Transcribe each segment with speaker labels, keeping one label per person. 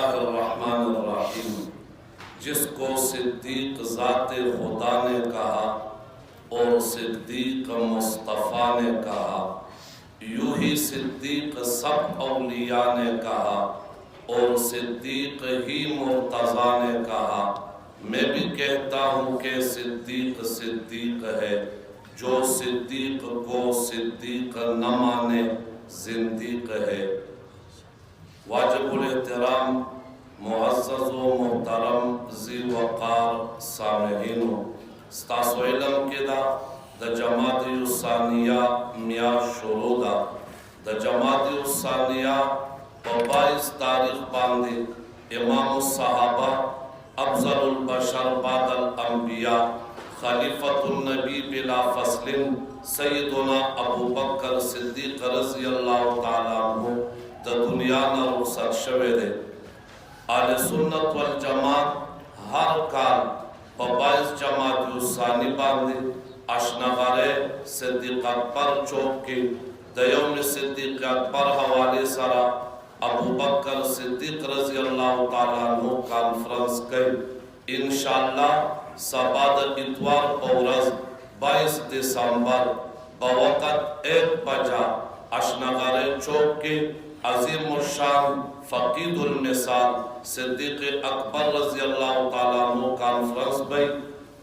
Speaker 1: बिस्मिल्लाहिर्रहमानिर्रहीम। जिसको सिद्दीक ज़ाते खुदा ने कहा और सिद्दीक मुस्तफ़ा ने कहा, यूं ही सिद्दीक सब औलिया ने कहा और सिद्दीक ही मुर्तज़ा ने कहा। मैं भी कहता हूँ कि सिद्दीक सिद्दीक है, जो सिद्दीक को सिद्दीक न माने जिंदीक है। वाजिबुल एहतराम मुअज़्ज़ज़ व मोहतरम ज़ी वक़ार सामईन, स्तासो इल्म के दा द जमात उस्सानिया मिया शुरू दा द जमात उस्सानिया 22 तारीख बांदे इमाम सहाबा अफज़लुल बशर बादल अंबिया खलीफतुन नबी बिला फस्लिन सय्यदुना अबू बकर सिद्दीक रज़ियल्लाहु ताला अन्हु द दुनिया न रुखसत शवे दे। आले सुन्नत वल जमात हर काल 22 जमात उस्सानी बांदे अशनगरे सिद्दीक अकबर चौक के दयौम सिद्दीक अकबर हवाले सरा अबू बकर सिद्दीक रज़ियल्लाहु ताला अन्हु कॉन्फ्रेंस कई इंशाअल्लाह सबाद इतवार पौरज 22 दिसंबर बवक़्त 1 बजा अशनगरे चौक के अज़ीम शान फ़क़ीदुल मिसाल सिद्दीक अकबर रज़ियल्लाहु ताला अन्हु कॉन्फ्रेंस भाई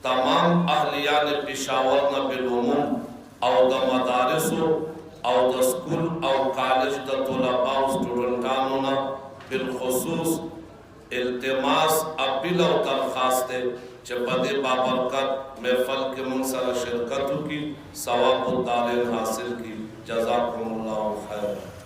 Speaker 1: तमाम अहलियान पेशावर न बिलुमुम और द मदारिसो और द स्कूल और कॉलेज द तुलबा स्टूडेंटानो न बिलखुसूस इल्तिमास अपील और दरखास्त चपदे बाबरकत महफल के मुनसर शिरकत की सवाब दारेन हासिल की। जज़ाकुमुल्लाहु खैर।